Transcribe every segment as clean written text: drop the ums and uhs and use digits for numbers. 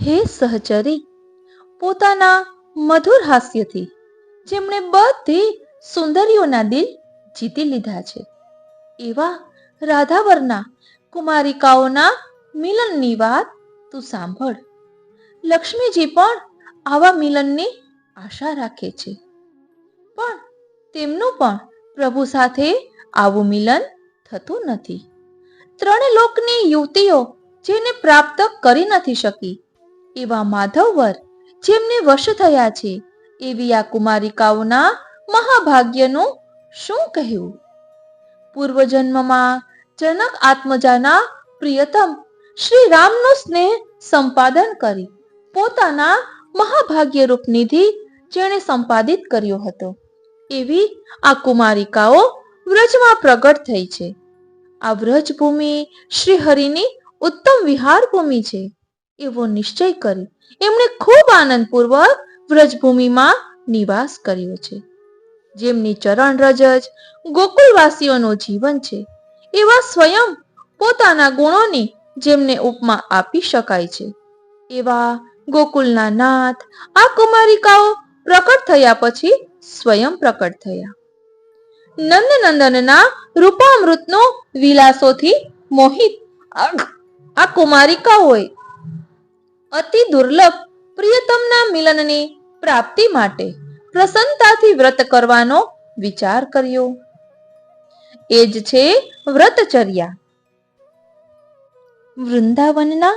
હે સહચરી, પોતાના મધુર હાસ્યથી જેમણે બધી સુંદરીઓના દિલ જીતી લીધા છે, એવા રાધાવરના કુમારિકાઓના મિલનની વાત તું સાંભળ. લક્ષ્મીજી પણ આવા મિલનની આશા રાખે છે, પણ તેમનું પણ પ્રભુ સાથે આવું મિલન થતું નથી. ત્રણે લોકની યુવતીઓ જેને પ્રાપ્ત કરી નથી શકી એવા માધવવર જેમને વશ થયા છે, એવી આ કુમારિકાઓના મહાભાગ્યનું શું કહેવું? પૂર્વજન્મમાં જનક આત્મજાના પ્રિયતમ શ્રી રામનો સ્નેહ સંપાદન કરી પોતાના મહાભાગ્યરૂપ નિધિ જેણે સંપાદિત કર્યો હતો, એવી આ કુમારિકાઓ વ્રજમાં પ્રગટ થઈ છે. આ વ્રજભૂમિ શ્રી હરિની ઉત્તમ વિહાર ભૂમિ છે એવો નિશ્ચય કરી એમણે ખૂબ આનંદપૂર્વક વ્રજભૂમિમાં નિવાસ કર્યો છે. જેમની ચરણ રજ જ ગોકુળવાસીઓનું જીવન છે, એવા સ્વયં પોતાના ગુણોની જેમને ઉપમા આપી શકાય છે, એવા ગોકુલના નાથ આ કુમારિકાઓ પ્રકટ થયા પછી સ્વયં પ્રકટ થયા. નંદનંદનના રૂપામૃતનો વિલાસોથી મોહિત આ કુમારિકાઓએ અતિ દુર્લભ પ્રિયતમના મિલનની પ્રાપ્તિ માટે પ્રસન્નતાથી વ્રત કરવાનો વિચાર કર્યો. એ જ છે વ્રતચર્યા. વૃંદાવનના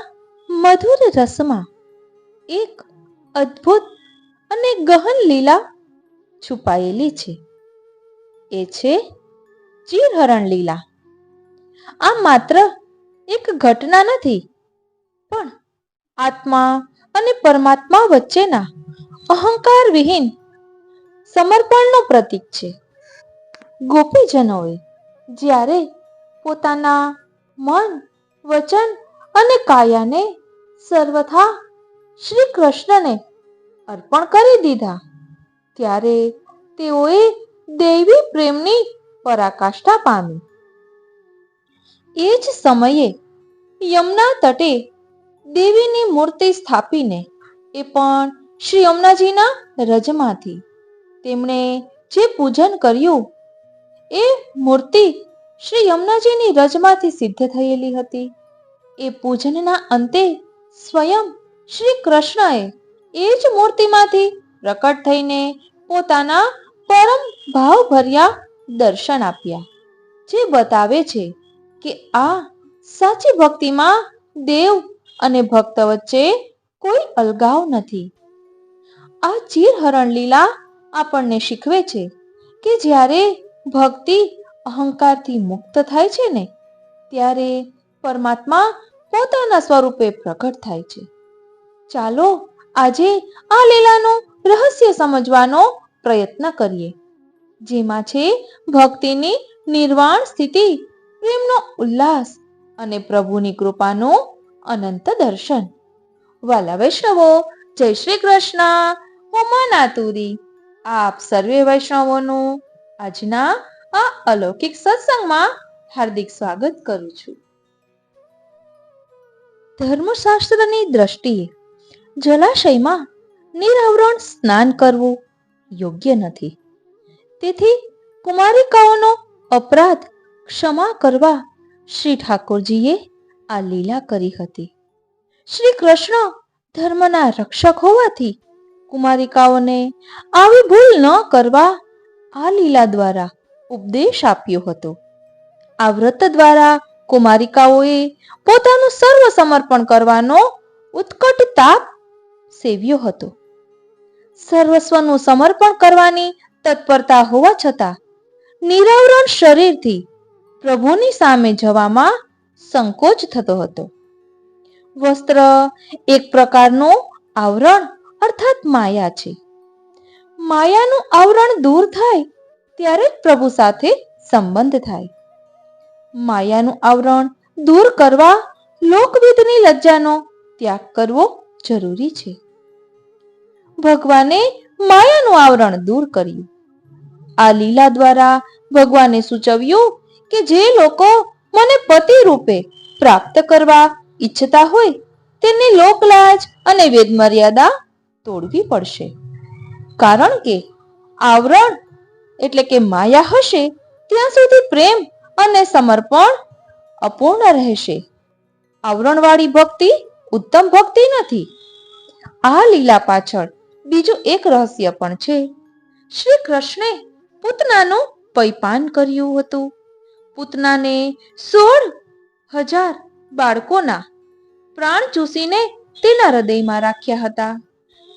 મધુર રસમાં એક અદ્ભુત અને ગહન લીલા છુપાયેલી છે. એ છે ચીરહરણ લીલા. આ માત્ર એક ઘટના નથી, પણ આત્મા અને પરમાત્મા વચ્ચેના અહંકાર વિહીન સમર્પણનું પ્રતીક છે. ગોપીજનોએ જ્યારે પોતાના મન, વચન અને કાયાને સર્વથા શ્રી કૃષ્ણને અર્પણ કરી દીધા, ત્યારે તેઓએ દૈવી પ્રેમની પરાકાષ્ઠા પામી. એ જ સમયે યમુના તટે દેવીની મૂર્તિ સ્થાપીને, એ પણ શ્રી યમુનાજીના રજમાંથી તેમણે જે પૂજન કર્યું, એ મૂર્તિ શ્રી યમુનાજીની રજમાંથી સિદ્ધ થયેલી હતી. એ પૂજનના અંતે સ્વયં શ્રી કૃષ્ણએ એ જ મૂર્તિમાંથી પ્રકટ થઈને પોતાના પરમ ભાવભર્યા દર્શન આપ્યા, જે બતાવે છે કે આ સાચી ભક્તિમાં દેવ અને ભક્ત વચ્ચે કોઈ અલગાવ નથી. આ ચીરહરણ લીલા આપણને શીખવે છે કે જ્યારે ભક્તિ અહંકારથી મુક્ત થાય છે ને, ત્યારે પરમાત્મા પોતાના સ્વરૂપે પ્રગટ થાય છે. ચાલો આજે આ લીલાનું રહસ્ય સમજવાનો પ્રયત્ન કરીએ, જેમાં છે ભક્તિની નિર્વાણ સ્થિતિ, પ્રેમનો ઉલ્લાસ અને પ્રભુની કૃપાનું અનંત દર્શન. વાલા વૈષ્ણવો, જય શ્રી કૃષ્ણ. હું માનાતુરી આપ સર્વે વૈષ્ણવોનું આજના આ અલૌકિક સત્સંગમાં હાર્દિક સ્વાગત કરું છું. ધર્મશાસ્ત્રની દ્રષ્ટિએ જલાશયમાં નિરાવરણ સ્નાન કરવું યોગ્ય નથી. તેથી કુમારિકાઓનો અપરાધ ક્ષમા કરવા શ્રી ઠાકોરજીએ આ લીલા કરી હતી. શ્રી કૃષ્ણ ધર્મના રક્ષક હોવાથી કુમારિકાઓને આવી ભૂલ ન કરવા આ લીલા દ્વારા ઉપદેશ આપ્યો હતો. આ વ્રત દ્વારા કુમારિકાઓએ પોતાનું સર્વ સમર્પણ કરવાનો ઉત્કટ તાપ સેવ્યો હતો. સર્વસ્વનું સમર્પણ કરવાની તત્પરતા હોવા છતાં નિરાવરણ શરીરથી પ્રભુની સામે જવામાં સંકોચ થતો હતો. વસ્ત્ર એક પ્રકારનું આવરણ અર્થાત માયા છે. માયાનું આવરણ દૂર થાય ત્યારે જ પ્રભુ સાથે સંબંધ થાય. માયાનું આવરણ દૂર કરવા લોકવિધની લજ્જાનો ત્યાગ કરવો જરૂરી છે. ભગવાને માયાનું આવરણ દૂર કર્યું. આ લીલા દ્વારા ભગવાને સૂચવ્યું કે જે લોકો મને પતિ રૂપે પ્રાપ્ત કરવા ઈચ્છતા હોય તેની લોકલાજ અને વેદ મર્યાદા તોડવી પડશે. કારણ કે આવરણ એટલે કે માયા હશે ત્યાં સુધી પ્રેમ અને સમર્પણ અપૂર્ણ રહેશે. આવરણવાળી ભક્તિ ઉત્તમ ભક્તિ નથી. આ લીલા પાછળ બીજું એક રહસ્ય પણ છે. શ્રી કૃષ્ણે પૂતનાનું પૈપાન કર્યું હતું. પૂતનાને 16,000 બાળકોના પ્રાણ ચૂસીને તેના હૃદયમાં રાખ્યા હતા.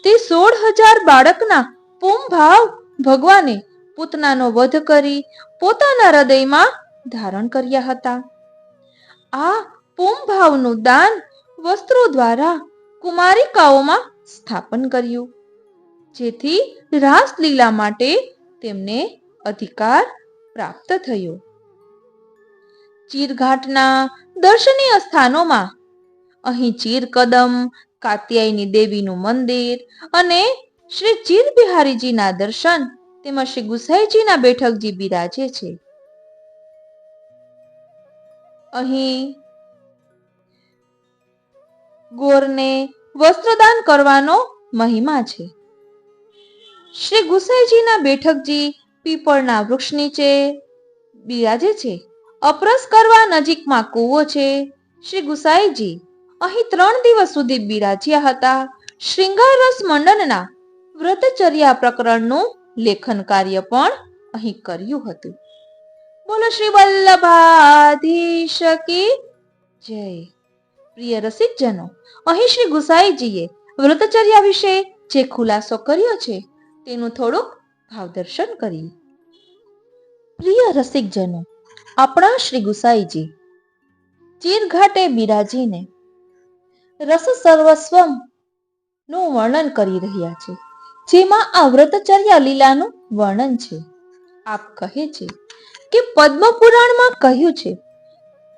તે 16,000 બાળકના પૂમભાવ ભગવાને પૂતનાનો વધ કરી પોતાના હૃદયમાં ધારણ કર્યા હતા. આ પૂમભાવનું દાન વસ્ત્રો દ્વારા કુમારિકાઓમાં સ્થાપન કર્યું, જેથી રાસલીલા માટે તેમને અધિકાર પ્રાપ્ત થયો. ચીરઘાટના દર્શનીય સ્થાનોમાં અહીં ચીરકદમ, કાત્યાયની દેવીનું મંદિર અને શ્રી ચીરબિહારીજીના દર્શન તેમજ શ્રી ગુસાઈજીના બેઠકજી બિરાજે છે. અહીં ગોરને વસ્ત્રદાન કરવાનો મહિમા છે. શ્રી ગુસાઈજીના બેઠકજી પીપળના વૃક્ષ નીચે બિરાજે છે. અપરસ કરવા નજીકમાં કૂવો છે. શ્રી ગુસાઈજી અહીં 3 દિવસ સુધી બિરાજ્યા હતા. શ્રૃંગાર રસ મંડનના વ્રતચર્યા પ્રકરણનું લેખન કાર્ય પણ અહીં કર્યું હતું. બોલો શ્રી વલ્લભાધીશ કી જય. પ્રિય રસિકજનો, અહીં શ્રી ગુસાઈજીએ વ્રતચર્યા વિશે જે ખુલાસો કર્યો છે તેનું થોડુંક ભાવદર્શન કરીએ. પ્રિય રસિકજનો, આપણા શ્રી ગુસાઈજી ચીરઘાટે બિરાજીને રસ સર્વસ્વમ નું વર્ણન કરી રહ્યા છે, જેમાં આ વ્રતચર્યા લીલાનું વર્ણન છે. આપ કહે છે કે પદ્મ પુરાણમાં કહ્યું છે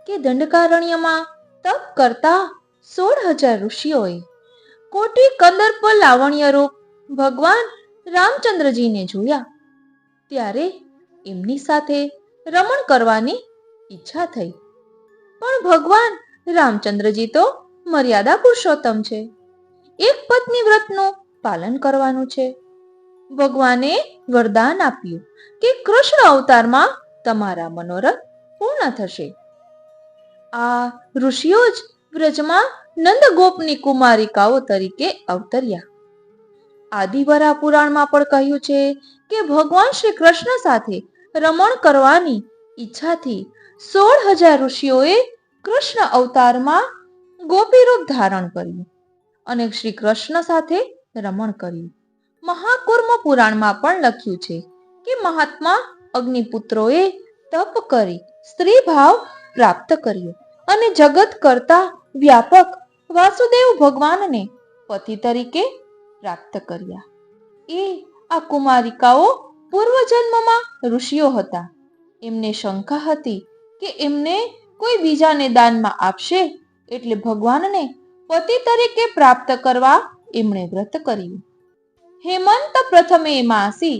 કે દંડકારણ્યમાં તપ કરતા 16,000 ઋષિઓએ કોટી કંદર્પ લાવણ્ય રૂપ ભગવાન રામચંદ્રજીને જોયા. ત્યારે એમની સાથે રમણ કરવાની ઈચ્છા થઈ, પણ ભગવાન રામચંદ્રજી તો મર્યાદા પુરુષોત્તમ છે. એક પત્ની વ્રતનું પાલન કરવાનું છે. ભગવાને વરદાન આપ્યું કે કૃષ્ણ અવતારમાં તમારા મનોરથ પૂર્ણ થશે. આ ઋષિઓ જ વ્રજમાં નંદગોપની કુમારિકાઓ તરીકે અવતર્યા. આદિવરા પુરાણમાં પણ કહ્યું છે કે ભગવાન શ્રી કૃષ્ણ સાથે રમણ કરવાની ઈચ્છાથી 16,000 ઋષિઓએ કૃષ્ણ અવતારમાં ગોપી રૂપ ધારણ કર્યું અને શ્રી કૃષ્ણ સાથે રમણ કર્યું. મહાકુર્મ પુરાણમાં પણ લખ્યું છે કે મહાત્મા અગ્નિપુત્રોએ તપ કરી સ્ત્રી ભાવ પ્રાપ્ત કર્યો અને જગત કરતા વ્યાપક વાસુદેવ ભગવાનને પતિ તરીકે પ્રાપ્ત કર્યા. એ આ કુમારિકાઓ પૂર્વજન્મમાં ઋષિઓ હતા. એમને શંકા હતી કે એમને કોઈ બીજાને દાનમાં આપશે એટલે ભગવાનને પતિ તરીકે પ્રાપ્ત કરવા એમણે વ્રત કર્યું. હેમંત પ્રથમે માસી,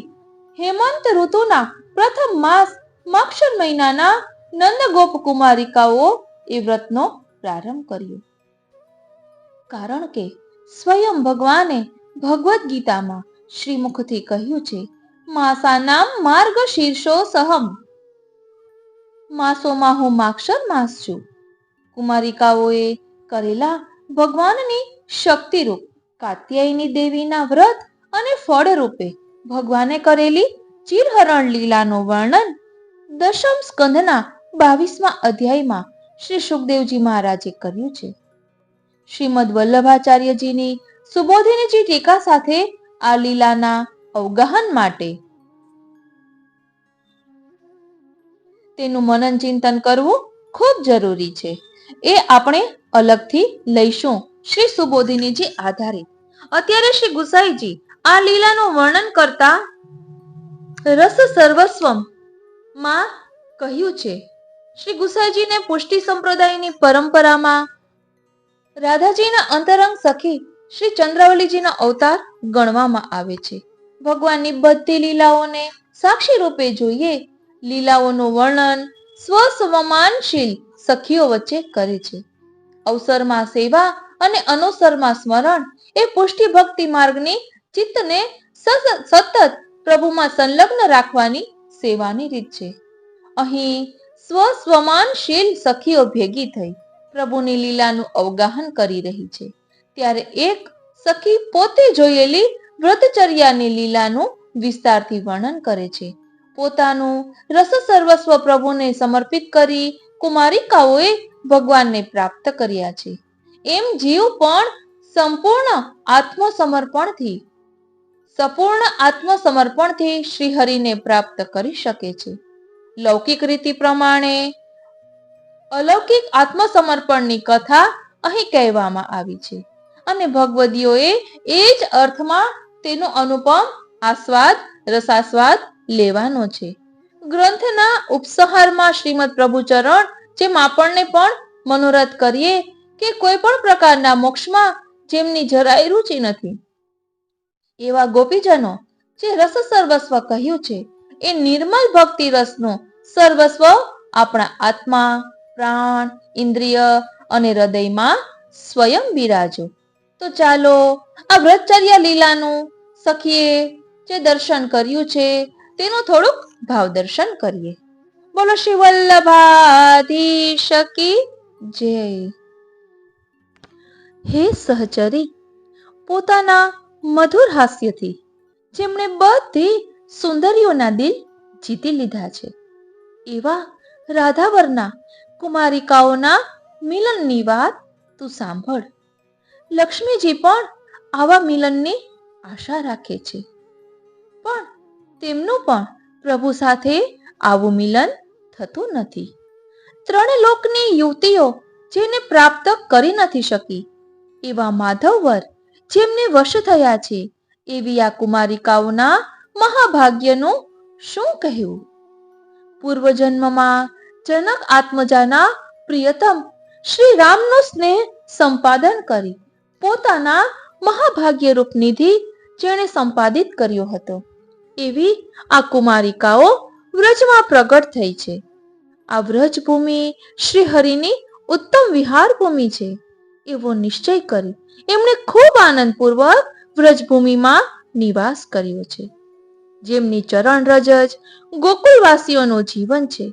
હેમંત ઋતુના પ્રથમ માસ માક્ષર મહિનાના નંદગોપ કુમારિકાઓ એ વ્રતનો પ્રારંભ કર્યો. કારણ કે સ્વયં ભગવાને ભગવદ્ ગીતામાં શ્રીમુખથી કહ્યું છે, માસાનામ માર્ગ શીર્ષો સહમ, માસોમાં હું માક્ષર માસ છું. કુમારિકાઓએ કરેલા ભગવાનની શક્તિરૂપ કાત્યાયની દેવીના વ્રત અને ફળ રૂપે ભગવાને કરેલી ચિરહરણ લીલાનું વર્ણન દશમ સ્કંધના 22મા અધ્યાયમાં શ્રી સુખદેવજી મહારાજે કર્યું છે. શ્રીમદ વલ્લભાચાર્યજીની સુબોધિનીજી ટીકા સાથે આ લીલાના અવગાહન માટે તેનું મનન ચિંતન કરવું ખૂબ જરૂરી છે. એ આપણે અલગથી લઈશું શ્રી સુબોધિનીજી આધારિત. અત્યારે શ્રી ગુસાઈજી આ લીલાનું વર્ણન કરતા રસ સર્વસ્વમ માં કહ્યું છે. શ્રી ગુસાઈજીને પુષ્ટિ સંપ્રદાયની પરંપરામાં રાધાજીના અંતરંગ સખી શ્રી ચંદ્રાવલીજીનો અવતાર ગણવામાં આવે છે. ભગવાનની બધી લીલાઓને સાક્ષી રૂપે જોઈએ. લીલાઓનું વર્ણન સ્વસવમાનશીલ સખીઓ વચ્ચે કરે છે. અવસરમાં સેવા અને અનુસરમાં સ્મરણ એ પુષ્ટિ ભક્તિ માર્ગની ચિત્તને સતત પ્રભુમાં સંલગ્ન રાખવાની સેવાની રીત છે. અહીં સ્વમાનશીલ સખીઓ ભેગી થઈ પ્રભુની લીલાનું અવગાહન કરી રહી છે. ત્યારે એક સખી પોતે જોયેલી વ્રતચર્યાની લીલાનું વિસ્તારથી વર્ણન કરે છે. પોતાનું રસ સર્વસ્વ પ્રભુને સમર્પિત કરી કુમારિકાઓએ ભગવાનને પ્રાપ્ત કર્યા છે. એમ જીવ પણ સંપૂર્ણ આત્મસમર્પણથી શ્રીહરિને પ્રાપ્ત કરી શકે છે. લૌકિક રીતિ પ્રમાણે અલૌકિક આત્મસમર્પણની કથા અહીં કહેવામાં આવી છે અને ભગવદીઓએ એ જ અર્થમાં તેનો અનુપમ રસાસ્વાદ લેવાનો છે. ગ્રંથના ઉપસંહારમાં શ્રીમદ પ્રભુચરણ જેમ આપણને પણ મનોરથ કરીએ કે કોઈ પણ પ્રકારના મોક્ષમાં જેમની જરાય રુચિ નથી એવા ગોપીજનો જે રસ સર્વસ્વ કહ્યું છે એ નિર્મલ ભક્તિ રસનો સર્વસ્વ આપણા આત્મા, પ્રાણ, ઇન્દ્રિય અને હૃદયમાં સ્વયં બિરાજો. તો ચાલો આ વ્રતચર્યા લીલાનું સખીએ જે દર્શન કર્યું છે તેનું થોડુંક ભાવ દર્શન કરીએ. બોલો શ્રી વલ્લભાધીશ કી જય. હે સહચરી, પોતાના મધુર હાસ્યથી જેમણે બધી સુંદરીઓના દિલ જીતી લીધા છે એવા રાધાવરના કુમારિકાઓના મિલનની વાત તું સાંભળ. લક્ષ્મીજી પણ આવા મિલનની આશા રાખે છે, પણ તેમનું પણ પ્રભુ સાથે આવું મિલન થતું નથી. ત્રણ લોકની યુવતીઓ જેને પ્રાપ્ત કરી નથી શકી એવા માધવવર જેમને વશ થયા છે એવી આ કુમારિકાઓના મહાભાગ્યનું શું કહેવું. પૂર્વજન્મમાં જનક આત્મજાના પ્રિયતમ શ્રી રામનો સ્નેહ સંપાદન કરી પોતાના મહાભાગ્યરૂપ નિધિ જેણે સંપાદિત કર્યો હતો એવી આ કુમારિકાઓ વ્રજમાં પ્રગટ થઈ છે. આ વ્રજભૂમિ શ્રી હરિની ઉત્તમ વિહાર ભૂમિ છે એવો નિશ્ચય કરી એમણે ખૂબ આનંદપૂર્વક વ્રજભૂમિમાં નિવાસ કર્યો છે. જેમની ચરણ રજ જ ગોકુળવાસીઓનું જીવન છે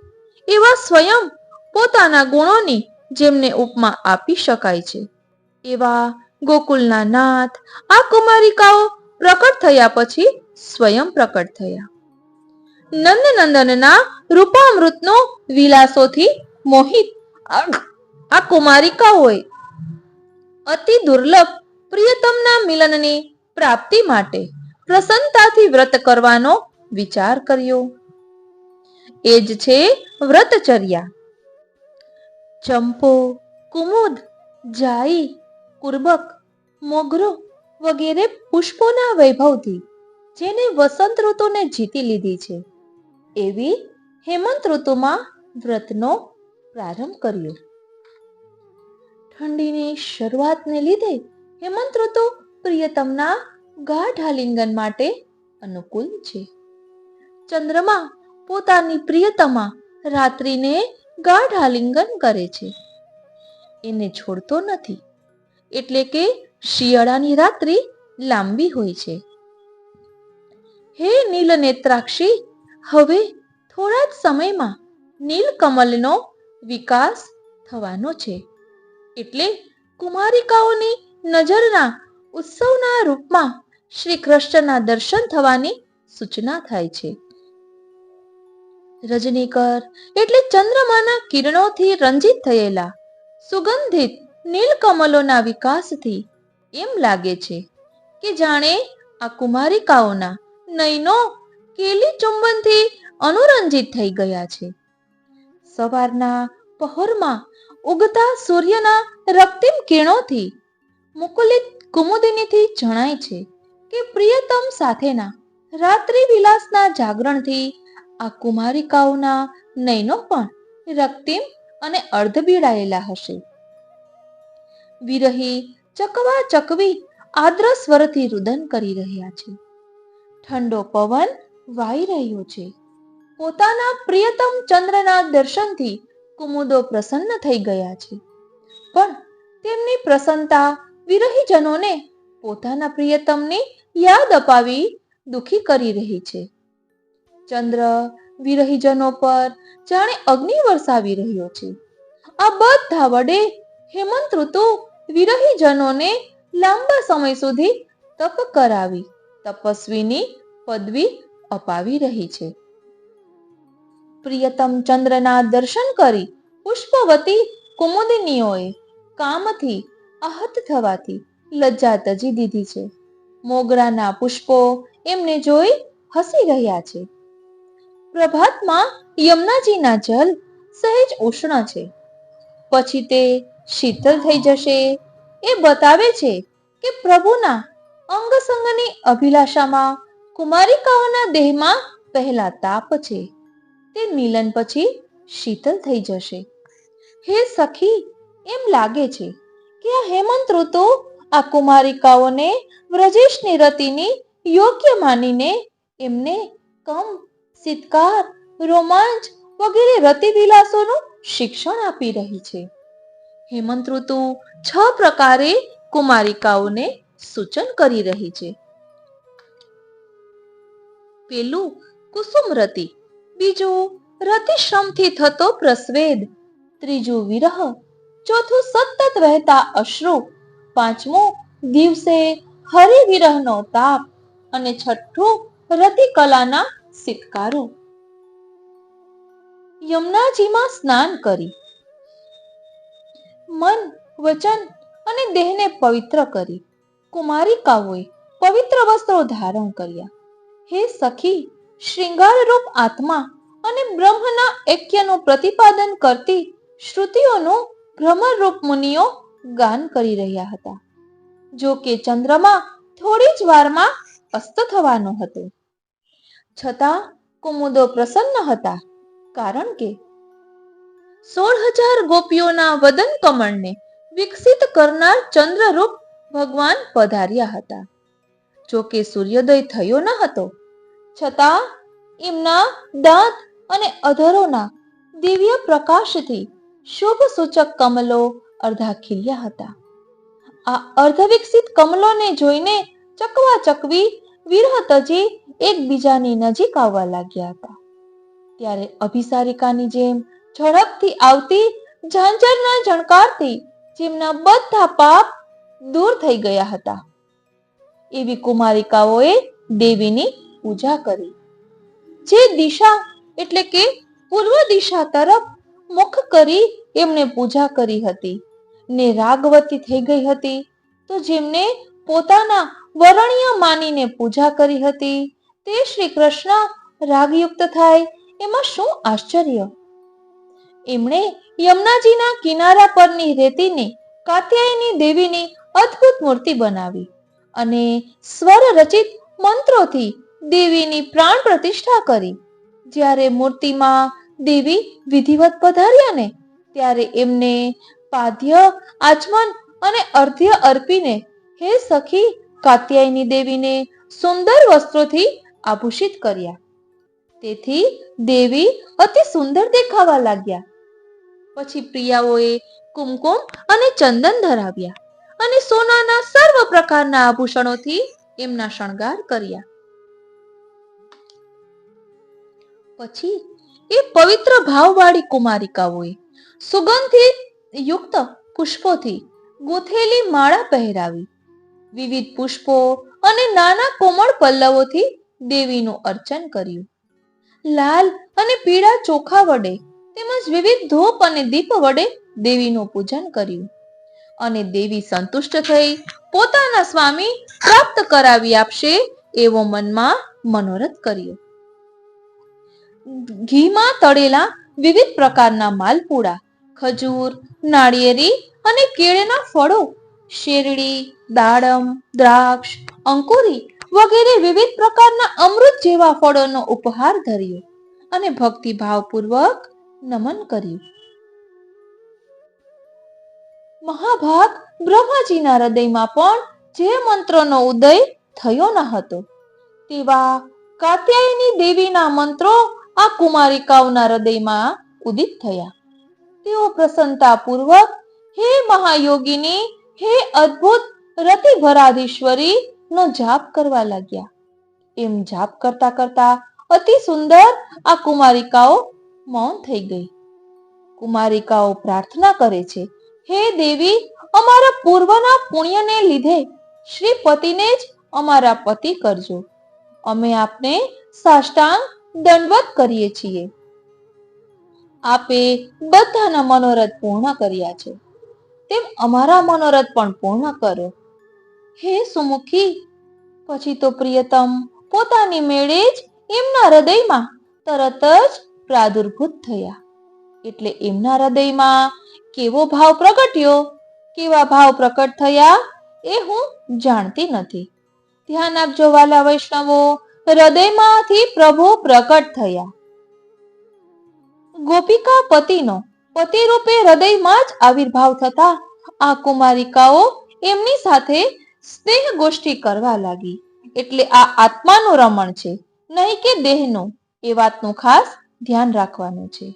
એવા સ્વયં પોતાના ગુણોની જેમને ઉપમા આપી શકાય છે એવા ગોકુલના નાથ આ કુમારિકાઓ પ્રકટ થયા પછી સ્વયં પ્રકટ થયા. નંદનંદનના રૂપામૃતનો વિલાસોથી મોહિત આ કુમારિકાઓએ અતિ દુર્લભ પ્રિયતમના મિલનની પ્રાપ્તિ માટે પ્રસન્નતાથી વ્રત કરવાનો વિચાર કર્યો. એ જ છે વ્રતચર્યા. ચંપો, કુમુદ, જાઈ, કુર્બક, મોગરો વગેરે પુષ્પોના વૈભવથી જેને વસંત ઋતુને જીતી લીધી છે એવી હેમંત ઋતુમાં વ્રતનો પ્રારંભ કર્યો. ઠંડીની શરૂઆતને લીધે હેમંત ઋતુ પ્રિયતમના ગાઢ આલિંગન માટે અનુકૂળ છે. ચંદ્રમા પોતાની પ્રિયતમા રાત્રિને ગાઢ આલિંગન કરે છે. એને છોડતો નથી એટલે કે શિયાળાની રાત્રિ લાંબી હોય છે. હે નીલનેત્રાક્ષી, હવે થોડા જ સમયમાં નીલકમલનો વિકાસ થવાનો છે એટલે કુમારિકાઓની નજરના ઉત્સવના રૂપમાં શ્રી કૃષ્ણના દર્શન થવાની સૂચના થાય છે. રજનીકર એટલે ચંદ્રમાના કિરણોથી રંજિત થયેલા સુગંધિત નીલકમલોના વિકાસથી એમ લાગે છે કે જાણે આ કુમારિકાઓના નયનો કેલી ચુંબનથી અનુરંજિત થઈ ગયા છે. સવારના પહોરમાં ઉગતા સૂર્યના રક્તિમ કિરણોથી મુકુલિત કુમુદિનીથી જણાય છે કે પ્રિયતમ સાથેના રાત્રિ વિલાસના જાગરણથી આ કુમારિકાઓના નયનો પણ રક્તિમ અને અર્ધ બીડાયેલા હશે. વિરહી ચકવા ચકવી આદ્ર સ્વરથી રુદન કરી રહ્યા છે. ઠંડો પવન વાઈ રહ્યો છે. પોતાના પ્રિયતમ ચંદ્રના દર્શનથી કુમુદો પ્રસન્ન થઈ ગયા છે, પણ તેમની પ્રસન્નતા વિરહીજનોને પોતાના પ્રિયતમની યાદ અપાવી દુઃખી કરી રહી છે. ચંદ્ર વિરહીજનો પર જાણે અગ્નિ વરસાવી રહ્યો છે. આ બધા વડે હેમંત ઋતુ વિરહીજનોને લાંબા સમય સુધી તપ કરાવી તપસ્વીની પદવી અપાવી રહી છે. પ્રિયતમ ચંદ્રના દર્શન કરી પુષ્પવતી કુમુદિનીઓએ કામથી આહત થવાથી લજ્જા તજી દીધી છે. મોગરાના પુષ્પો એમને જોઈ હસી રહ્યા છે. પ્રભાતમાં યમુનાજીના જલ સહેજ ઉષ્ણ છે, પછી તે શીતળ થઈ જશે. એ બતાવે છે કે પ્રભુના અંગસંગની અભિલાષામાં કુમારિકાઓના દેહમાં પહેલા તાપ છે, તે મિલન પછી શીતળ થઈ જશે. હે સખી, એમ લાગે છે કે આ હેમંત ઋતુ આ કુમારિકાઓને વ્રજેશની રતિની યોગ્ય માનીને એમને કમ, શીતકાર, રોમાંચ વગેરે રતિ વિલાસોનું શિક્ષણ આપી રહી છે. હેમંત ઋતુ 6 પ્રકારે કુમારિકાઓને સૂચન કરી રહી છે. પેલું કુસુમ રતિ, બીજું રતિશ્રમથી થતો પ્રસ્વેદ, ત્રીજું વિરહ, ચોથું સતત વહેતા અશ્રુ, પાંચમું દિવસે હરિવિરહનો તાપ અને છઠ્ઠું રતિકલાના સિતકારો. યમુનાજીમાં સ્નાન કરી મન, વચન અને દેહને પવિત્ર કરી કુમારિકાઓએ પવિત્ર વસ્ત્રો ધારણ કર્યા. હે સખી, શ્રૃંગારરૂપ આત્મા અને બ્રહ્મના ઐક્યનું પ્રતિપાદન કરતી શ્રુતિઓનું ભ્રમરરૂપ મુનિઓ ગાન કરી રહ્યા હતા. જો કે ચંદ્રમા થોડી જ વારમાં અસ્ત થવાનો હતો, છતાં કુમુદો પ્રસન્ન હતા, કારણ કે 16,000 ગોપીઓના વદન કમળને વિકસિત કરનાર ચંદ્રરૂપ ભગવાન પધાર્યા હતા. જો કે સૂર્યોદય થયો ન હતો, છતાં એમના દાંત અને અધરોના દિવ્ય પ્રકાશથી શુભ સૂચક કમલો અર્ધા ખીલ્યા હતા. આ અર્ધવિકસિત કમલોને જોઈને ચકવા ચકવી વિરહ તજી એકબીજાની નજીક આવવા લાગ્યા હતા. ત્યારે અભિસારિકાની જેમ ઝડપથી આવતી ઝાંઝરના ઝણકારથી જેમના બધા પાપ દૂર થઈ ગયા હતા, એવી કુમારિકાઓએ દેવીની પૂજા કરી. જે દિશા એટલે કે પૂર્વ દિશા તરફ મુખ કરી એમણે પૂજા કરી હતી ને રાગવતી થઈ ગઈ હતી, તો જેમને પોતાના વરણ્ય માનીને પૂજા કરી હતી તે શ્રી કૃષ્ણ રાગયુક્ત થાય એમાં શું આશ્ચર્ય. એમણે યમુનાજીના કિનારા પરની રેતીને કાત્યાયની દેવીની અદ્ભુત મૂર્તિ બનાવી અને સ્વર રચિત મંત્રોથી દેવીની પ્રાણ પ્રતિષ્ઠા કરી. જ્યારે મૂર્તિમાં દેવી વિધિવત પધાર્યા ને, ત્યારે એમને પાદ્ય, આચમન અને અર્ધ્ય અર્પીને હે સખી, કાત્યાયની દેવીને સુંદર વસ્ત્રોથી આભૂષિત કર્યા. તેથી દેવી અતિ સુંદર દેખાવા લાગ્યા. પછી પ્રિયાઓએ કુમકુમ અને ચંદન ધરાવ્યા અને સોનાના સર્વ પ્રકારના આભૂષણોથી એમના શણગાર કર્યા. પછી એ પવિત્ર ભાવવાળી કુમારિકાઓએ સુગંધથી યુક્ત પુષ્પોથી ગૂંથેલી માળા પહેરાવી, વિવિધ પુષ્પો અને નાના કોમળ પલ્લવોથી દેવીનું અર્ચન કર્યું. લાલ અને પીળા ચોખા વડે તેમજ વિવિધ ધૂપ અને દીપ વડે દેવીનું પૂજન કર્યું અને દેવી સંતુષ્ટ થઈ પોતાના સ્વામી પ્રાપ્ત કરાવી આપશે એવો મનમાં મનોરથ કર્યો. ઘીમાં તળેલા વિવિધ પ્રકારના માલપુડા, ખજૂર, નાળિયેરી અને કેળના ફળો, શેરડી, દાડમ, દ્રાક્ષ, અંકુરી વગેરે વિવિધ પ્રકારના અમૃત જેવા ફળોનો ઉપહાર ધર્યો અને ભક્તિભાવપૂર્વક નમન કર્યું. મહાભાગ બ્રહ્માજીના હૃદયમાં પણ જે મંત્રોનો ઉદય થયો ન હતો, તેવા કાત્યાયની દેવીના મંત્રો આ કુમારિકાઓના હૃદયમાં ઉદિત થયા. તેઓ પ્રસન્નતાપૂર્વક હે મહાયોગીની, હે અદ્ભુત રતિભરાધીશ્વરી નો જાપ કરવા લાગ્યા. એમ જાપ કરતા કરતા અતિ સુંદર આ કુમારિકાઓ મૌન થઈ ગઈ. કુમારિકાઓ પ્રાર્થના કરે છે, હે દેવી, અમારા પૂર્વના પુણ્યને લીધે શ્રી પતિને જ અમારા પતિ કરજો. અમે આપને સાષ્ટાંગ દંડવત કરીએ છીએ. આપે બધાના મનોરથ પૂર્ણ કર્યા છે, તેમ અમારા મનોરથ પણ પૂર્ણ કરો. હે સુમુખી, પછી તો પ્રિયતમ પોતાની મેળે જ એમના હૃદયમાં તરત જ પ્રાદુર્ભૂત થયા. એટલે એમના હૃદયમાં કેવો ભાવ પ્રગટ્યો, કેવા ભાવ પ્રકટ થયા એ હું જાણતી નથી. ધ્યાન આપજો વાલા વૈષ્ણવો, હૃદયમાંથી પ્રભુ પ્રકટ થયા. ગોપિકા પતિનો પતિ રૂપે હૃદયમાં જ આવિર્ભાવ થતા આ કુમારિકાઓ એમની સાથે સ્નેહ ગોષ્ઠી કરવા લાગી. એટલે આ આત્માનું રમણ છે, નહીં કે દેહનું, એ વાતનું ખાસ ધ્યાન રાખવાનું છે.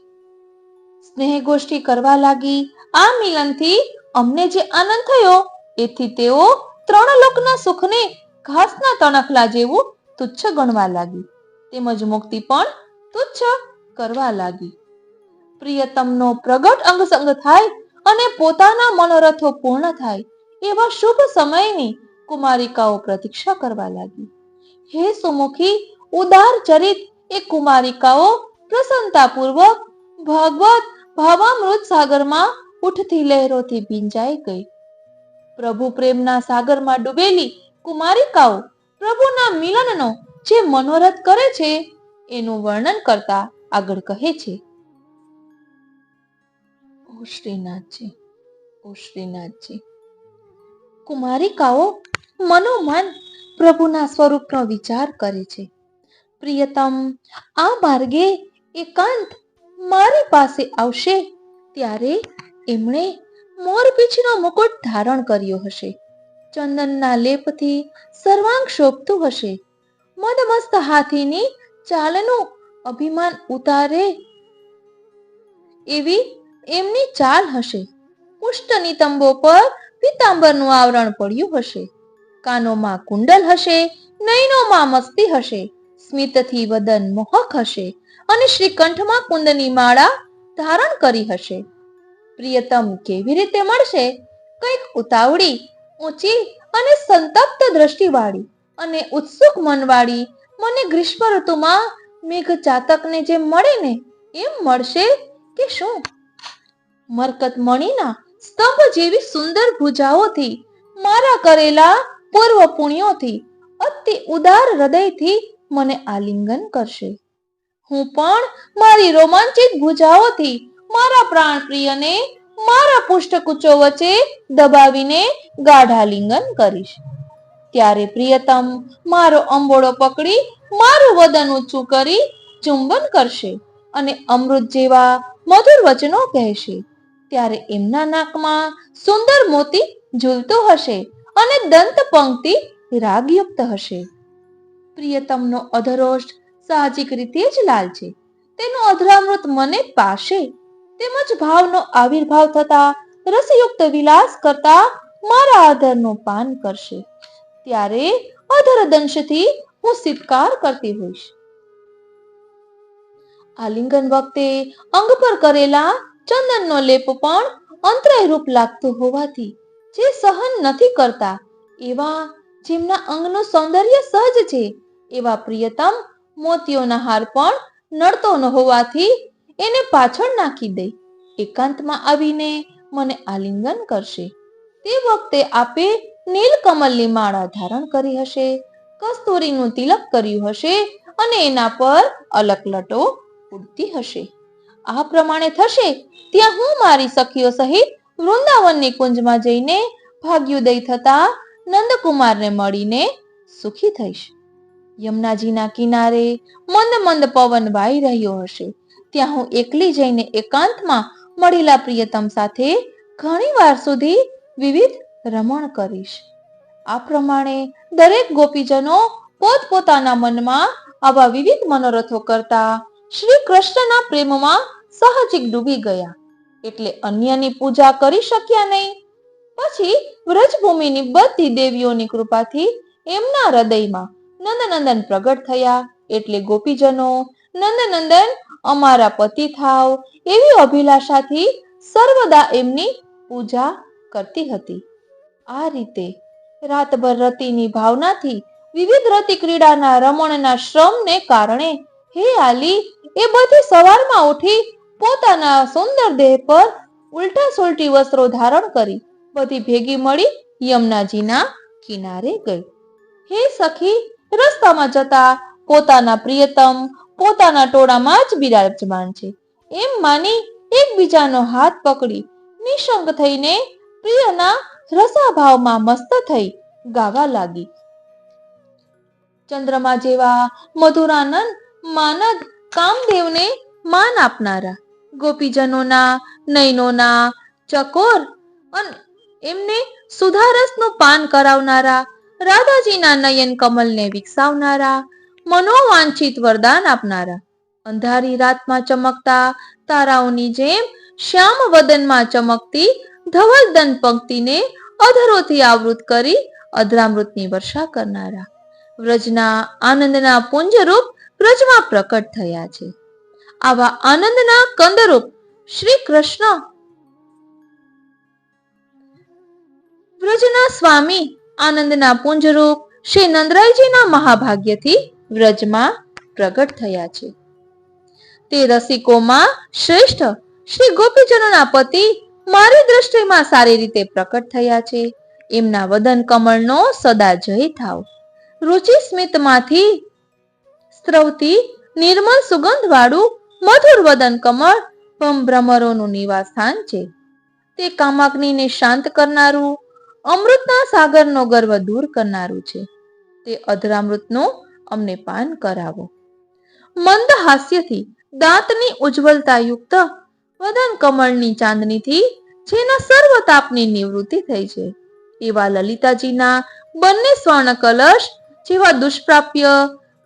સ્નેહ ગોષ્ઠી કરવા લાગી. આ મિલનથી અમને જે આનંદ થયો એથી તેઓ ત્રણ લોકના સુખને ઘાસના તણખલા જેવું તુચ્છ ગણવા લાગી, તેમજ મુક્તિ પણ તુચ્છ કરવા લાગી. પ્રિયતમનો પ્રગટ અંગસંગ થાય અને પોતાના મનોરથો પૂર્ણ થાય એવા શુભ સમયની કુમારિકાઓ પ્રતીક્ષા કરવા લાગી. હે સુમુખી, ઉદાર ચરિત એ કુમારિકાઓ પ્રસન્નતાપૂર્વક ભાગવત ભાવામૃત સાગરમાં ઉઠતી લહેરોથી ભીંજાઈ ગઈ. પ્રભુ પ્રેમના સાગરમાં ડૂબેલી કુમારિકાઓ પ્રભુના મિલનનો જે મનોરથ કરે છે એનું વર્ણન કરતા આગળ કહે છે, ઓ શ્રીનાથજી, ઓ શ્રીનાથજી. કુમારિકાઓ મનોમન પ્રભુના સ્વરૂપનો વિચાર કરે છે. પ્રિયતમ આ માર્ગે એકાંત મારી પાસે આવશે ત્યારે એમણે મોરપીંછનો મુકુટ ધારણ કર્યો હશે, ચંદનના લેપથી સર્વાંગ શોભતું હશે, મદમસ્ત હાથીની ચાલનું અભિમાન ઉતારે એવી એમની ચાલ હશે, પુષ્ટ નિતંબો પર પીતાંબરનું આવરણ પડ્યું હશે, કાનોમાં કુંડલ હશે, નયનોમાં મસ્તી હશે, સ્મિતથી વદન મોહક હશે અને શ્રીકંઠમાં કુંદની માળા ધારણ કરી હશે. પ્રિયતમ કેવી રીતે મળશે? કંઈક ઉતાવળી, ઊંચી અને સંતપ્ત દ્રષ્ટિવાળી અને ઉત્સુક મનવાળી, મને ગ્રીષ્મ ઋતુમાં મેઘ ચાતકને જેમ મળે ને એમ મળશે કે શું? મરકત મણીના સ્તંભ જેવી સુંદર ભુજાઓથી, મારા કરેલા પૂર્વ પુણ્યોથી, અતિ ઉદાર હૃદયથી મને આલિંગન કરશે. હું પણ મારી રોમાંચિત ભુજાઓથી મારા પ્રાણ પ્રિયને મારા પુષ્ઠકુચો વચ્ચે દબાવીને ગાઢાલિંગન કરીશ. ત્યારે પ્રિયતમ મારો અંબોળો પકડી મારું વદન ઊંચું કરી ચુંબન કરશે અને અમૃત જેવા મધુર વચનો કહેશે. ત્યારે એમના નાકમાં સુંદર મોતી ઝૂલતું હશે અને દંત પંક્તિ રાગયુક્ત હશે. પ્રિયતમનો અધરોષ્ઠ સાહજિક રીતે જ લાલ છે, તેનું અધરામૃત મને પાશે, તેમજ ભાવનો આવિર્ભાવ થતા રસયુક્ત વિલાસ કરતા મારા આધરનું પાન કરશે. ત્યારે અધર દંશથી હું સિત્કાર કરતી હોઈશ. આલિંગન વખતે અંગ પર કરેલા ચંદનનો લેપ પણ અંતરાય રૂપ લાગતો હોવાથી જે સહન નથી કરતા એવા, જેમના અંગનું સૌંદર્ય સહજ છે એવા પ્રિયતમ મોતીઓના હાર પણ નડતો ન હોવાથી એને પાછળ નાખી દઈ એકાંતમાં આવીને મને આલિંગન કરશે. તે વખતે આપે નીલકમલની માળા ધારણ કરી હશે, કસ્તુરીનું તિલક કર્યું હશે અને એના પર અલકલટો ઉડતી હશે. આ પ્રમાણે થશે ત્યાં હું મારી સખીઓ સહિત વૃંદાવનની કુંજમાં જઈને ભાગ્યોદય થતા નંદકુમારને મળીને સુખી થઈશ. યમુનાજીના કિનારે મંદ મંદ પવન વાઈ રહ્યો હશે, ત્યાં હું એકલી જઈને એકાંતમાં મળેલા પ્રિયતમ સાથે ઘણી વાર સુધી વિવિધ રમણ કરીશ. આ પ્રમાણે દરેક ગોપીજનો પોતપોતાના મનમાં આવા વિવિધ મનોરથો કરતા શ્રી કૃષ્ણના પ્રેમમાં સાહજિક ડૂબી ગયા. એટલે અન્યની પૂજા કરી શક્યા નહીં. પછી વ્રજભૂમિની બધી દેવીઓની કૃપાથી એમના હૃદયમાં નંદનંદન પ્રગટ થયા. એટલે ગોપીજનો નંદનંદન અમારા પતિ થાવ એવી અભિલાષાથી સર્વદા એમની પૂજા કરતી હતી. આ રીતે રાતભર રતિની ભાવનાથી વિવિધ રતિ ક્રીડાના રમણના શ્રમને કારણે હે આલી એ બધી સવારમાં ઉઠી પોતાના સુંદર દેહ પર ઉલટા સુલટી વસ્ત્રો ધારણ કરી બધી ભેગી મળી યમુનાજીના કિનારે ગઈ. હે સખી, રસ્તામાં જતા પોતાના પ્રિયતમ પોતાના ટોળામાં જ બિરાજમાન છે એમ માની એકબીજાનો હાથ પકડી નિશંક થઈને પ્રિયના રસાભાવમાં મસ્ત થઈ ગાવા લાગી. ચંદ્રમા જેવા મધુરાનંદ માનદ કામદેવને માન આપનારા, ગોપીજનોના નયનોના ચકોર અને એમને સુધારસનું પાન કરાવનારા, રાધાજીના નયન કમલને વિકસાવનારા, મનોવાંછિત વરદાન આપનારા, અંધારી રાતમાં ચમકતા તારાઓની જેમ શ્યામ વદનમાં ચમકતી ધવલદન પંક્તિને અધરોથી આવૃત કરી અધરામૃતની વર્ષા કરનારા, વ્રજના આનંદના પુંજરૂપ વ્રજમાં પ્રકટ થયા છે. આવા આનંદના કંદરૂપ શ્રી કૃષ્ણ વ્રજના સ્વામી, આનંદના પુંજરૂપ શ્રી નંદરાયજીના મહાભાગ્યથી વ્રજમાં પ્રગટ થયા છે. તે રસિકોમાં શ્રેષ્ઠ શ્રી ગોપીજનોના પતિ મારી દ્રષ્ટિમાં સારી રીતે પ્રકટ થયા છે. એમના વદન કમળનો સદા જય થાવ. રુચિ સ્મિતમાંથી સ્ત્રવતી નિર્મળ સુગંધ વાળું મધુર વદન કમળ ભ્રમરોનું નિવાસ સ્થાન છે. તે કામાગ્નિને શાંત કરનારું, અમૃતના સાગરનો ગર્વ દૂર કરનારું છે. તે અધરામૃતનું અમને પાન કરાવો. મંદ હાસ્યથી દાંતની ઉજ્જવલતા યુક્ત વદન કમળની ચાંદનીથી જેના સર્વ તાપની નિવૃત્તિ થઈ છે એવા લલિતાજીના બંને સ્વર્ણ કલશ જેવા દુષ્પ્રાપ્ય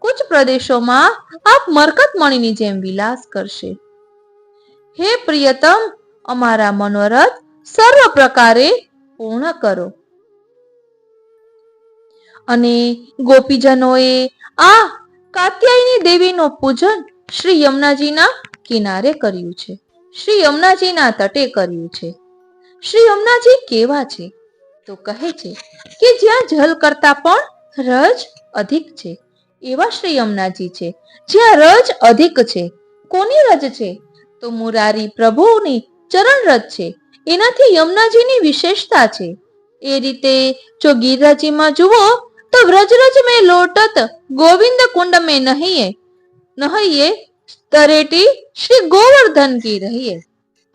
કુછ પ્રદેશોમાં આપ મરકત મણીની જેમ વિલાસ કરશે. હે પ્રિયતમ, અમારા મનોરથ સર્વ પ્રકારે પૂર્ણ કરો. અને ગોપીજનોએ આ કાત્યાયની દેવીનું પૂજન શ્રી યમુનાજીના કિનારે કર્યું છે, શ્રી યમુનાજીના તટે કર્યું છે. શ્રી યમુનાજી કેવા છે તો કહે છે કે જ્યાં જલ કરતા પણ રજ અધિક છે એવા શ્રી યમુનાજી છે. જ્યાં રજ અધિક છે, કોની રજ છે તો મુરારી પ્રભુની ચરણ રજ છે. એનાથી યમુનાજીની વિશેષતા છે. એ રીતે જો ગિરિરાજીમાં જુઓ તો વ્રજરજ મેં લોટત ગોવિંદ કુંડ મેં નહીએ તરેટી શ્રી ગોવર્ધન કી રહીએ.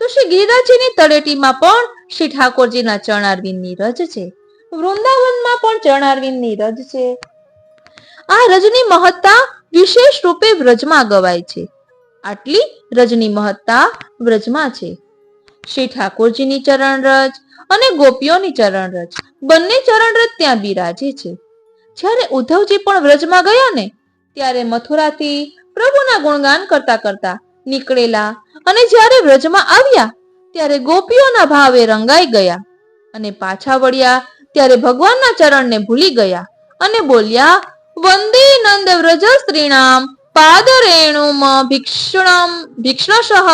તો શ્રી ગિરિરાજીની તળેટીમાં પણ શ્રી ઠાકોરજીના ચરણારવિંદની રજ છે. વૃંદાવનમાં પણ ચરણારવિંદની રજ છે. આ રજની મહત્તા વિશેષ રૂપે વ્રજમાં ગવાય છે. આટલી રજની મહત્તા વ્રજમાં છે. શ્રી ઠાકોરજીની ચરણ રજ અને ગોપીઓની ચરણ રજ બંને ચરણ રજ ત્યાં બિરાજે છે. જ્યારે ઉદ્ધવજી પણ વ્રજમાં ગયા ને ત્યારે મથુરાથી પ્રભુના ગુણગાન કરતા કરતા નીકળેલા અને જ્યારે વ્રજમાં આવ્યા ત્યારે ગોપીઓના ભાવે રંગાઈ ગયા અને પાછા વળ્યા ત્યારે ભગવાનના ચરણને ભૂલી ગયા અને બોલ્યા, વંદે નંદ વ્રજ સ્ત્રીણામ પાદરેણુમ ભિક્ષણશઃ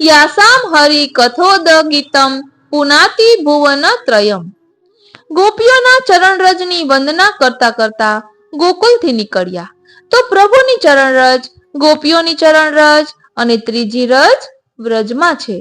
યાસામ હરિ કથોદ ગીતમ પુનાતિ ભુવન ત્રયમ. ગોપીઓના ચરણ રજની વંદના કરતા કરતા ગોકુલથી નીકળ્યા તો પ્રભુની ચરણ રજ, ગોપીઓની ચરણ રજ અને ત્રીજી રજ વ્રજમાં છે.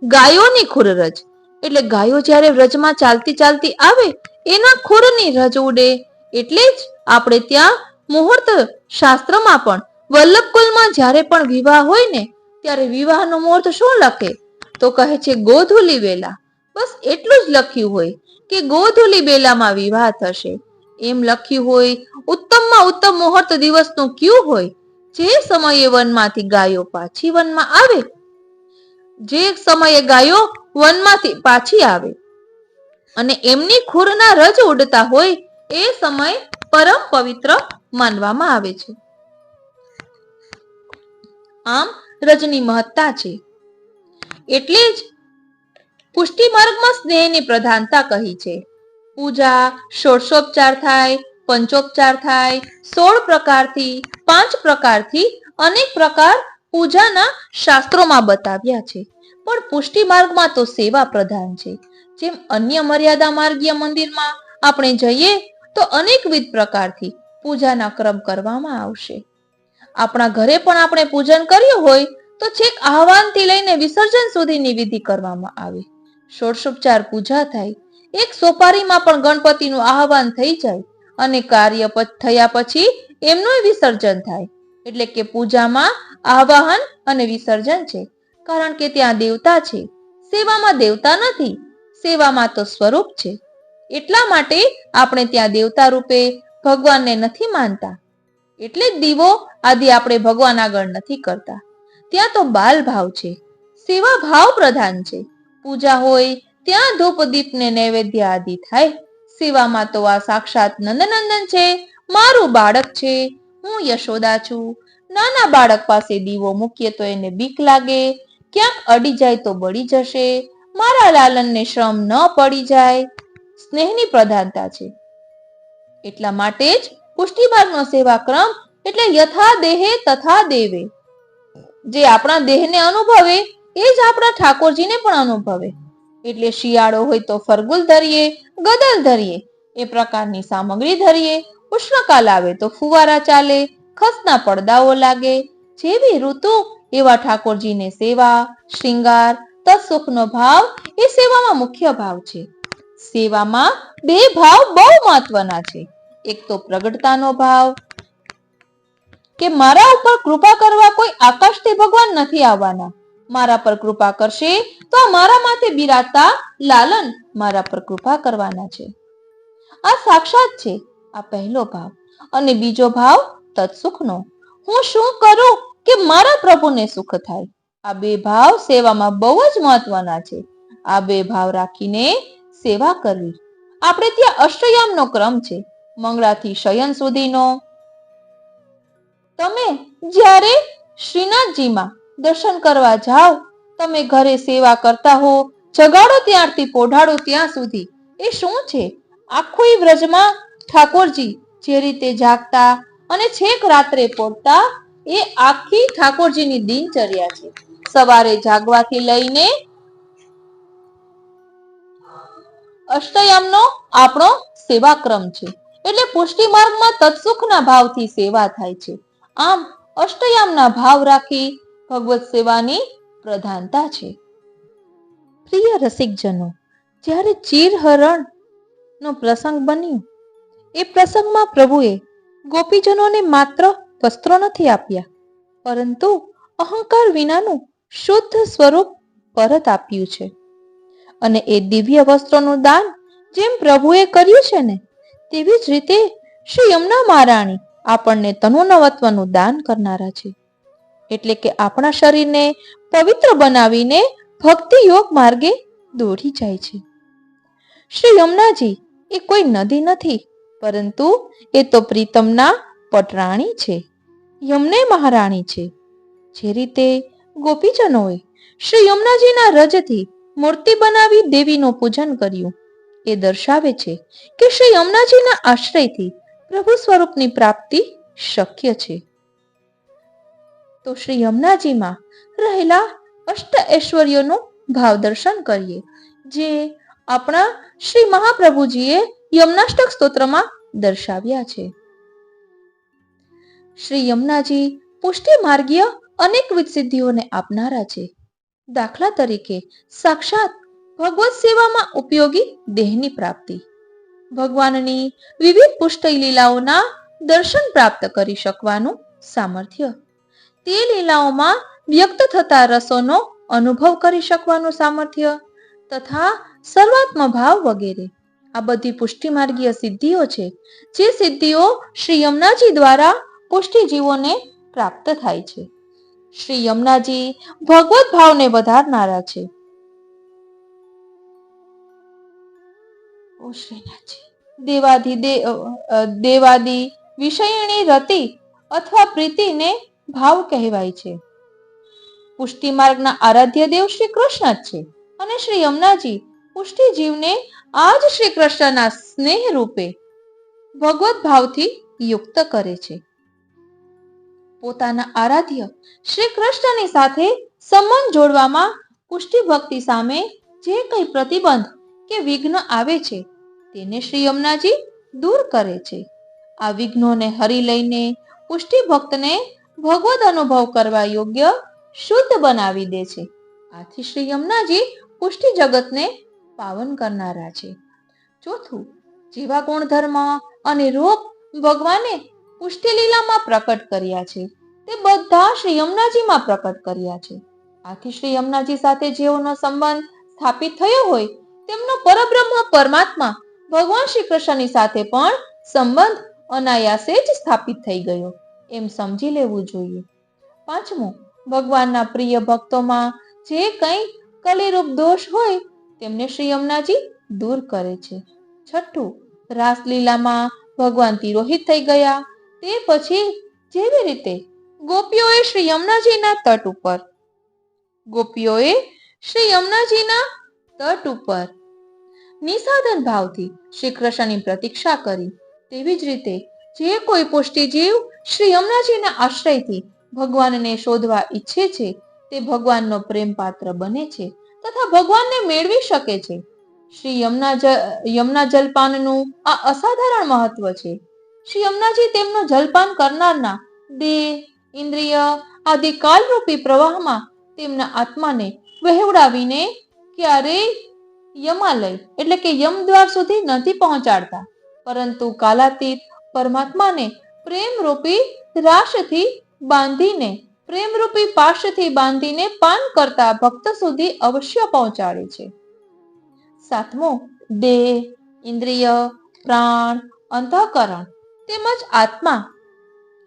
ગાયોની ખુર રજ એટલે ગાયો જ્યારે વ્રજમાં ચાલતી ચાલતી આવે એના ખુરની રજ ઉડે. એટલે જ આપણે ત્યાં મુહૂર્ત શાસ્ત્રમાં પણ વલ્લભકુલમાં જ્યારે પણ વિવાહ હોય ને ત્યારે વિવાહનો મુહૂર્ત શું લખે તો કહે છે ગોધુલી વેલા. બસ એટલું જ લખ્યું હોય કે ગોધુલી બેલામાં વિવાહ થશે. એમ લખ્યું હોય. ઉત્તમમાં ઉત્તમ મુહૂર્ત દિવસનું કયું હોય? જે સમયે વનમાંથી ગાયો પાછી વનમાં આવે, જે સમયે ગાયો વનમાંથી પાછી આવે અને એમની ખુરના રજ ઉડતા હોય એ સમય પરમ પવિત્ર માનવામાં આવે છે. આમ રજની મહત્તા છે. એટલે જ પુષ્ટિ માર્ગમાં સ્નેહની પ્રધાનતા કહી છે. પૂજા ષોડશોપચાર થાય, પંચોપચાર થાય, 16 પ્રકારથી, 5 પ્રકારથી અનેક પ્રકાર પૂજાના શાસ્ત્રોમાં બતાવ્યા છે. પણ પુષ્ટિ માર્ગમાં તો સેવા પ્રધાન છે. જેમ અન્ય મર્યાદા માર્ગીય મંદિરમાં આપણે જઈએ તો અનેકવિધ પ્રકારથી પૂજાના ક્રમ કરવામાં આવશે. આપણા ઘરે પણ આપણે પૂજન કર્યું હોય તો છેક આહવાનથી લઈને વિસર્જન સુધીની વિધિ કરવામાં આવે. ષોડશોપચાર પૂજા થાય, એક સોપારીમાં પણ ગણપતિનું આહવાન થઈ જાય અને કાર્ય થયા પછી એમનું વિસર્જન થાય. એટલે કે પૂજામાં આવાહન અને વિસર્જન છે, કારણ કે ત્યાં દેવતા છે. સેવામાં દેવતા નથી, સેવામાં તો સ્વરૂપ છે. એટલા માટે આપણે ત્યાં દેવતા રૂપે ભગવાનને નથી માનતા. એટલે જ દીવો આદિ આપણે ભગવાન આગળ નથી કરતા. ત્યાં તો બાલ ભાવ છે, સેવા ભાવ પ્રધાન છે. પૂજા હોય ત્યાં ધૂપ દીપ ને નૈવેદ્ય આદિ થાય. સેવામાં તો આ સાક્ષાત નંદનંદન છે, મારું બાળક છે, હું યશોદા છું. નાના બાળક પાસે દીવો મૂકીએ તો એને બીક લાગે, ક્યાંક અડી જાય તો બળી જશે, મારા લાલનને શ્રમ ન પડી જાય. સ્નેહની પ્રધાનતા છે. એટલા માટે જ પુષ્ટિ માર્ગનો સેવા ક્રમ એટલે યથા દેહે તથા દેવે. જે આપણા દેહને અનુભવે એ જ આપણા ઠાકોરજીને પણ અનુભવે. એટલે શિયાળો હોય તો ફરગુલ ધરીએ, ગદલ ધરીએ, એ પ્રકારની સામગ્રી ધરીએ. ઉષ્ણકાલ આવે તો ફુવારા ચાલે, ખસના પડદાઓ લાગે. જેવી ઋતુ એવા ઠાકોરજીને સેવા, શ્રૃંગાર, તત્સુખનો ભાવ એ સેવામાં મુખ્ય ભાવ છે. સેવામાં બે ભાવ બહુ મહત્વના છે. એક તો પ્રગટતાનો ભાવ, કે મારા ઉપર કૃપા કરવા કોઈ આકાશથી ભગવાન નથી આવવાના. મારા પર કૃપા કરશે તો મારા માથે બિરાજતા લાલન મારા પર કૃપા કરવાના છે. આ સાક્ષાત છે, આ પહેલો ભાવ. અને બીજો ભાવ તત્સુખનો, હું શું કરું કે મારા પ્રભુને સુખ થાય. આ બે ભાવ સેવામાં બહુ જ મહત્વના છે. આ બે ભાવ રાખીને સેવા કરવી. આપણે ત્યાં અષ્ટયામનો ક્રમ છે, મંગળાથી શયન સુધીનો. તમે જ્યારે શ્રીનાથજીમાં દર્શન કરવા જાઓ, તમે ઘરે સેવા કરતા હો, જગાડો ત્યારથી પોઢાડો ત્યાં સુધી, એ શું છે? આખું વ્રજમાં ઠાકોરજી જે રીતે જાગતા અને છેક રાત્રે પહોંચતા, એ આખી ઠાકોરજીની દિનચર્યા છે. સવારે જાગવાથી લઈને અષ્ટયામનો આપણો સેવા ક્રમ છે. એટલે પુષ્ટિ માર્ગમાં તત્સુખના ભાવથી સેવા થાય છે. આમ અષ્ટયામના ભાવ રાખી ભગવત સેવાની પ્રધાનતા છે. પ્રિય રસિકજનો, જ્યારે ચીરહરણ નો પ્રસંગ બન્યો, એ પ્રસંગમાં પ્રભુએ ગોપીજનોને માત્ર વસ્ત્રો નથી આપ્યા, પરંતુ અહંકાર વિનાનું શુદ્ધ સ્વરૂપ પરત આપ્યું છે. અને એ દિવ્ય વસ્ત્રોનું દાન જેમ પ્રભુએ કર્યું છે ને, તેવી જ રીતે શ્રી યમુના મહારાણી આપણને તનોનવત્વનું દાન કરનારા છે. એટલે કે આપણા શરીરને પવિત્ર બનાવીને ભક્તિ યોગ માર્ગે દોરી જાય છે. શ્રી યમુનાજી એ કોઈ નદી નથી, પરંતુ એ તો પ્રીતમના પટરાણી છે, યમને મહારાણી છે. જે રીતે ગોપીજનોએ શ્રી યમુનાજીના રજથી મૂર્તિ બનાવી દેવીનું પૂજન કર્યું, એ દર્શાવે છે કે શ્રી યમુનાજીના આશ્રયથી પ્રભુ સ્વરૂપની પ્રાપ્તિ શક્ય છે. તો શ્રી યમુનાજીમાં રહેલા અષ્ટ ઐશ્વર્યોનું ભાવ દર્શન કરીએ, જે આપણા શ્રી મહાપ્રભુજીએ યમુનાષ્ટક સ્તોત્રમાં દર્શાવ્યા છે. શ્રી યમુનાજી પુષ્ટિ માર્ગીય અનેકવિધ સિદ્ધિઓને આપનારા છે. દાખલા તરીકે સાક્ષાત ભગવત સેવામાં ઉપયોગી દેહની પ્રાપ્તિ, ભગવાનની વિવિધ પુષ્ટિ લીલાઓના દર્શન પ્રાપ્ત કરી શકવાનું સામર્થ્ય, તે લીલાઓમાં વ્યક્ત થતા રસોનો અનુભવ કરી શકવાનું સામર્થ્ય તથા સર્વાત્મ ભાવ વગેરે. આ બધી પુષ્ટિ માર્ગીય સિદ્ધિઓ છે, જે સિદ્ધિઓ શ્રી યમુનાજી દ્વારા પુષ્ટિ જીવોને પ્રાપ્ત થાય છે. શ્રી યમુનાજી ભગવત ભાવને વધારનારા છે. ઓ શ્રીનાથજી, દેવાદી વિષયણી રતિ અથવા પ્રીતિને ભાવ કહેવાય છે. પુષ્ટિ માર્ગના આરાધ્ય દેવ શ્રી કૃષ્ણ જ છે અને શ્રી યમુનાજી પુષ્ટિ જીવને આજ શ્રી કૃષ્ણના સ્નેહ રૂપે ભગવત ભાવથી યુક્ત કરે છે. પોતાના આરાધ્ય શ્રી કૃષ્ણની સાથે સંબંધ જોડવામાં પુષ્ટિ ભક્તિ સામે જે કંઈ પ્રતિબંધ કે વિઘ્ન આવે છે તેને શ્રી યમુનાજી દૂર કરે છે. આ વિઘ્નોને હરી લઈને પુષ્ટિ ભક્તને ભગવદ અનુભવ કરવા યોગ્ય શુદ્ધ બનાવી દે છે. આથી શ્રી યમુનાજી પુષ્ટિ જગતને પાવન કરનારા છે. ચોથું, જેવા ગુણધર્મ અને રૂપ ભગવાને પુષ્ટિ લીલામાં પ્રકટ કર્યા છે તે બધા શ્રી યમુનાજીમાં પ્રકટ કર્યા છે. આથી શ્રી યમુનાજી સાથે જેઓનો સંબંધ સ્થાપિત થયો હોય તેમનો પરબ્રહ્મ પરમાત્મા ભગવાન શ્રી કૃષ્ણની સાથે પણ સંબંધ અનાયાસે જ સ્થાપિત થઈ ગયો એમ સમજી લેવું જોઈએ. પાંચમું, ભગવાનના પ્રિય ભક્તોમાં જે કંઈ કલીરૂપ દોષ હોય તેમને શ્રી યમુનાજી દૂર કરે છે. છઠ્ઠું, રાસલીલામાં ભગવાન તિરોહિત થઈ ગયા તે પછી જેવી રીતે ગોપીઓએ શ્રી યમુનાજીના તટ ઉપર નિસાધન ભાવથી શ્રી કૃષ્ણની પ્રતીક્ષા કરી તેવી જ રીતે જે કોઈ પુષ્ટિ જીવ શ્રી યમુનાજીના આશ્રયથી ભગવાનને શોધવા ઈચ્છે છે તે ભગવાનનો પ્રેમ પાત્ર બને છે તથા ભગવાનને મેળવી શકે છે. શ્રી યમુના જલપાનનું આ અસાધારણ મહત્વ છે. શ્રી યમુનાજી તેમનો જલપાન કરનારના દેહ, ઇન્દ્રિય આદિ કાલરૂપી પ્રવાહમાં તેમના આત્માને વહેવડાવીને ક્યારેય યમાલય એટલે કે યમદ્વાર સુધી નથી પહોંચાડતા, પરંતુ કાલાતીત પરમાત્માને પ્રેમરૂપી પાશથી બાંધીને પાન કરતા ભક્ત સુધી અવશ્ય પહોંચાડે છે. સાતમો, દેહ, ઇન્દ્રિય, પ્રાણ, અંતઃકરણ તેમજ આત્મા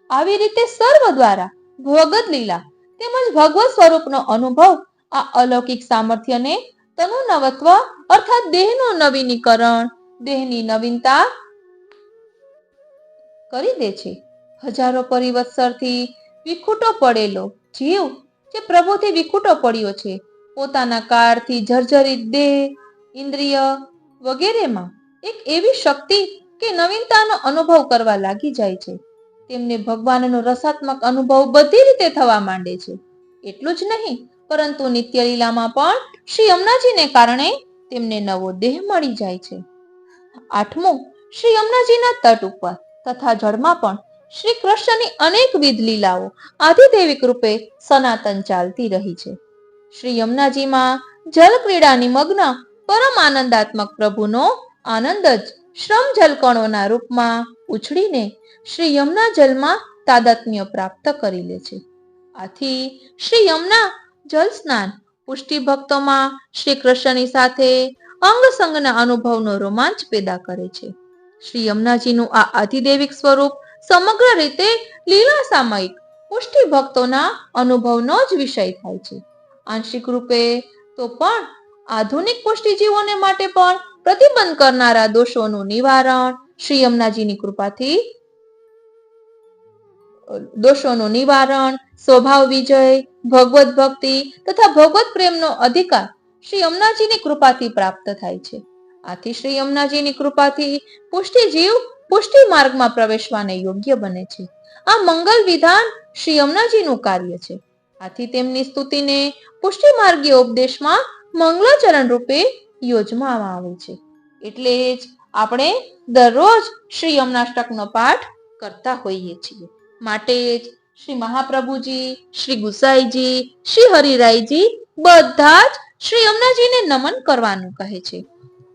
આવી રીતે સર્વ દ્વારા ભગવદ લીલા તેમજ ભગવત સ્વરૂપનો અનુભવ આ અલૌકિક સામર્થ્યને તનુ નવત્વ અર્થાત દેહનું નવીનીકરણ, દેહની નવીનતા કરી દે છે. હજારો પરિવત્સરથી વિખૂટો પડેલો જીવ જે પ્રભુથી વિખૂટો પડ્યો છે પોતાના કાળથી જર્જરિત દેહ, ઇન્દ્રિય વગેરેમાં એક એવી શક્તિ કે નવીનતાનો અનુભવ કરવા લાગી જાય છે. તેમને ભગવાનનો રસાત્મક અનુભવ બધી રીતે થવા માંડે છે. એટલું જ નહીં પરંતુ નિત્ય લીલામાં પણ શ્રી યમુનાજીને કારણે તેમને નવો દેહ મળી જાય છે. આઠમું, શ્રી યમુનાજીના તટ ઉપર તથા જળમાં પણ શ્રી કૃષ્ણની અનેકવિધ લીલાઓ આધિદૈવિક રૂપે સનાતન ચાલતી રહી છે. શ્રી યમુનાજીમાં જલ ક્રીડાની મગ્ન પરમ આનંદાત્મક પ્રભુનો આનંદ જ શ્રમ જલકણોના રૂપમાં ઉછળીને શ્રી યમુના જલમાં તાદાત્મ્ય પ્રાપ્ત કરી લે છે. આથી શ્રી યમુના જલ સ્નાન પુષ્ટિ ભક્તોમાં શ્રી કૃષ્ણની સાથે અંગ સંગના અનુભવનો રોમાંચ પેદા કરે છે. શ્રી યમુનાજીનું આ આધિદૈવિક સ્વરૂપ સમગ્ર રીતે લીલા સામયિક પુષ્ટિ ભક્તોના અનુભવનો જ વિષય થાય છે. આંશિક રૂપે તો પણ આધુનિક પુષ્ટિજીવોને માટે પણ પ્રતિબંધ કરનારા દોષોનું નિવારણ શ્રી યમુનાજીની કૃપાથી સ્વભાવ વિજય, ભગવત ભક્તિ તથા ભગવત પ્રેમનો અધિકાર શ્રી યમુનાજીની કૃપાથી પ્રાપ્ત થાય છે. આથી શ્રી યમુનાજીની કૃપાથી પુષ્ટિ જીવ પુષ્ટિ માર્ગમાં પ્રવેશવાને યોગ્ય બને છે. આ મંગલ વિધાન શ્રી યમુનાજીનું કાર્ય છે. આથી તેમની સ્તુતિને પુષ્ટિ માર્ગીય ઉપદેશમાં મંગલાચરણ રૂપે યોજવામાં આવે છે. એટલે જ આપણે દરરોજ શ્રી યમુનાષ્ટકનો પાઠ કરતા હોઈએ છીએ. માટે જ શ્રી મહાપ્રભુજી, શ્રી ગુસાઈજી, શ્રી હરિરાયજી બધા જ શ્રી યમુનાજીને નમન કરવાનું કહે છે.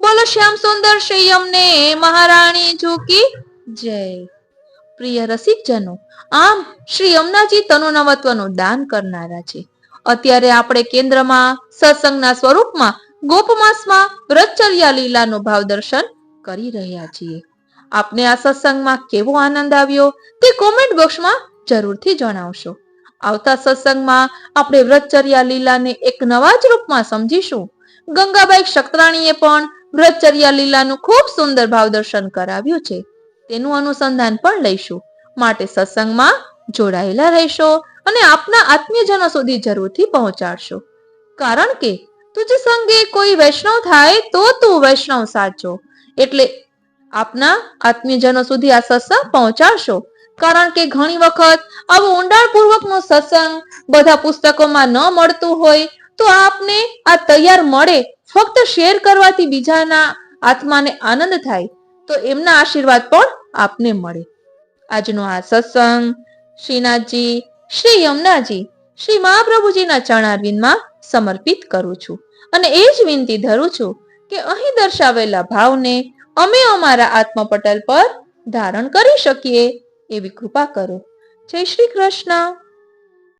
બોલો શ્યામ સુંદર શ્રી યમને મહારાણી કી જય. પ્રિય રસિકજનો, આમ શ્રી યમુનાજી તનુનવત્વનું દાન કરનારા છે. અત્યારે આપણે કેન્દ્રમાં સત્સંગના સ્વરૂપમાં ગોપમાસમાં વ્રતચર્યા લીલાનું ભાવ દર્શન કરી રહ્યા છીએ. આપને આ સત્સંગમાં કેવો આનંદ આવ્યો તે કોમેન્ટ બોક્સમાં જરૂરથી જણાવશો. આવતા સત્સંગમાં આપણે વ્રતચર્યા લીલાને એક નવા જ રૂપમાં સમજીશું. ગંગાબાઈ ક્ષત્રાણીએ પણ વ્રતચર્યા લીલાનું ખૂબ સુંદર ભાવ દર્શન કરાવ્યું છે. તેનું અનુસંધાન પણ લઈશું. માટે સત્સંગમાં જોડાયેલા રહેશો અને આપના આત્મીયજનો સુધી જરૂરથી પહોંચાડશો. કારણ કે તુજ સંગે કોઈ વૈષ્ણવ થાય તો તું વૈષ્ણવ સાચો. એટલે આપના આત્મીયજનો સુધી આ સત્સંગ પહોંચાડશો. કારણ કે ઘણી વખત આવો ઊંડાણપૂર્વકનો સત્સંગ બધા પુસ્તકોમાં ન મળતું હોય તો આપને આ તૈયાર મળે, ફક્ત શેર કરવાથી બીજાના આત્માને આનંદ થાય તો એમના આશીર્વાદ પણ આપને મળે. આજનો આ સત્સંગ શ્રીનાથજી, શ્રી યમુનાજી, શ્રી મહાપ્રભુજીના ચરણારવિંદમાં સમર્પિત કરું છું અને એ જ વિનંતી ધરું છું કે અહીં દર્શાવેલા ભાવને અમે અમારા આત્મપટલ પર ધારણ કરી શકીએ એવી કૃપા કરો. જય શ્રી કૃષ્ણ.